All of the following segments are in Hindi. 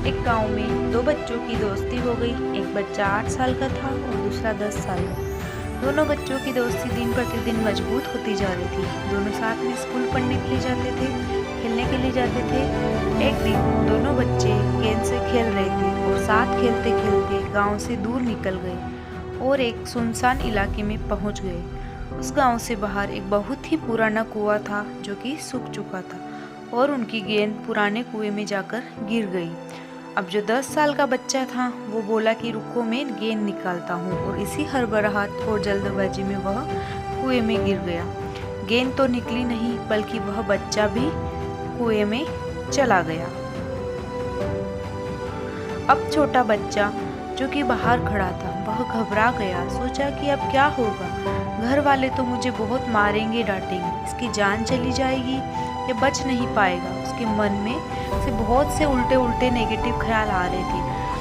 एक गांव में दो बच्चों की दोस्ती हो गई। एक बच्चा 8 साल का था और दूसरा 10 साल का। दोनों बच्चों की दोस्ती दिन प्रतिदिन मजबूत होती जा रही थी। दोनों साथ में स्कूल पढ़ने के लिए जाते थे, खेलने के लिए जाते थे। एक दिन दोनों बच्चे गेंद से खेल रहे थे और साथ खेलते खेलते गांव से दूर निकल गए और एक सुनसान इलाके में पहुंच गए। उस गांव से बाहर एक बहुत ही पुराना कुआं था जो कि सूख चुका था और उनकी गेंद पुराने कुएं में जाकर गिर गई। अब जो 10 साल का बच्चा था वो बोला कि रुको, मैं गेंद निकालता हूँ, और इसी हड़बड़ाहट और जल्दबाजी में वह कुएं में गिर गया। गेंद तो निकली नहीं बल्कि वह बच्चा भी कुएं में चला गया। अब छोटा बच्चा जो कि बाहर खड़ा था वह घबरा गया। सोचा कि अब क्या होगा, घर वाले तो मुझे बहुत मारेंगे, डांटेंगे, इसकी जान चली जाएगी, ये बच नहीं पाएगा। उसके मन में से बहुत से उल्टे उल्टे नेगेटिव ख्याल आ रहे थे।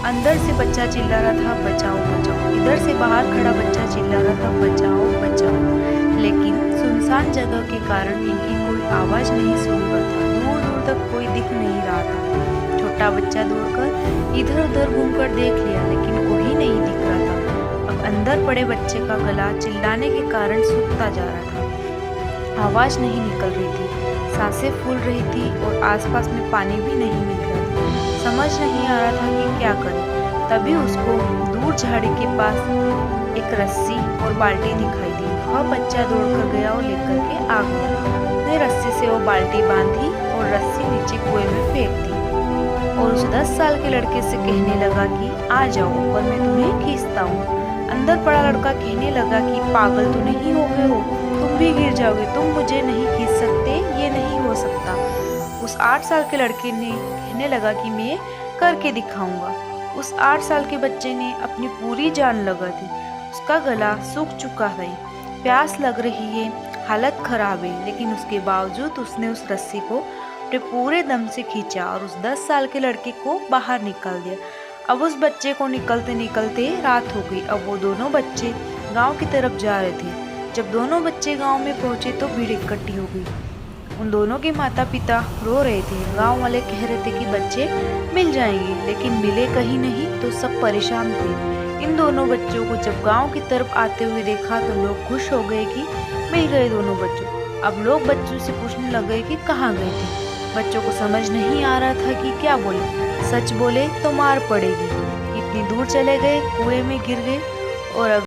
अंदर से बच्चा चिल्ला रहा था बचाओ बचाओ, इधर से बाहर खड़ा बच्चा चिल्ला रहा था बचाओ बचाओ। लेकिन सुनसान जगह के कारण इनकी कोई आवाज नहीं सुन रहा था। दूर दूर तक कोई दिख नहीं रहा था। छोटा बच्चा दौड़कर इधर उधर घूमकर देख लिया लेकिन कोई नहीं दिख रहा था। अब अंदर पड़े बच्चे का गला चिल्लाने के कारण सूखता जा रहा था। आवाज नहीं निकल रही थी, सांसें फूल रही थी और आसपास में पानी भी नहीं मिल रहा था। समझ नहीं आ रहा था कि क्या करे। तभी उसको दूर झाड़ी के पास एक रस्सी और बाल्टी दिखाई दी। वह बच्चा दौड़कर गया और लेकर के आ गया। उसने रस्सी से वो बाल्टी बांधी और रस्सी नीचे कुएं में फेंक दी और उस 10 साल के लड़के से कहने लगा कि आ जाओ ऊपर, मैं तुम्हें खींचता हूँ। अंदर पड़ा लड़का कहने लगा कि पागल तो नहीं हो गए हो, तुम भी गिर जाओगे, तुम मुझे नहीं खींच सकते, ये नहीं हो सकता। उस 8 साल के लड़के ने कहने लगा कि मैं करके दिखाऊंगा। उस 8 साल के बच्चे ने अपनी पूरी जान लगा दी। उसका गला सूख चुका है, प्यास लग रही है, हालत खराब है, लेकिन उसके बावजूद उसने उस रस्सी को अपने पूरे दम से खींचा और उस 10 साल के लड़के को बाहर निकाल दिया। अब उस बच्चे को निकलते निकलते रात हो गई। अब वो दोनों बच्चे गांव की तरफ जा रहे थे। जब दोनों बच्चे गांव में पहुंचे तो भीड़ इकट्ठी हो गई। उन दोनों के माता पिता रो रहे थे। गांव वाले कह रहे थे कि बच्चे मिल जाएंगे, लेकिन मिले कहीं नहीं तो सब परेशान थे। इन दोनों बच्चों को जब गांव की तरफ आते हुए देखा तो लोग खुश हो गए कि मिल गए दोनों बच्चों। अब लोग बच्चों से पूछने लगे कि कहाँ गए थे। बच्चों को समझ नहीं आ रहा था कि क्या बोले। सच बोले तो मार पड़ेगी। इतनी दूर चले गए, कुएं में गिर गए और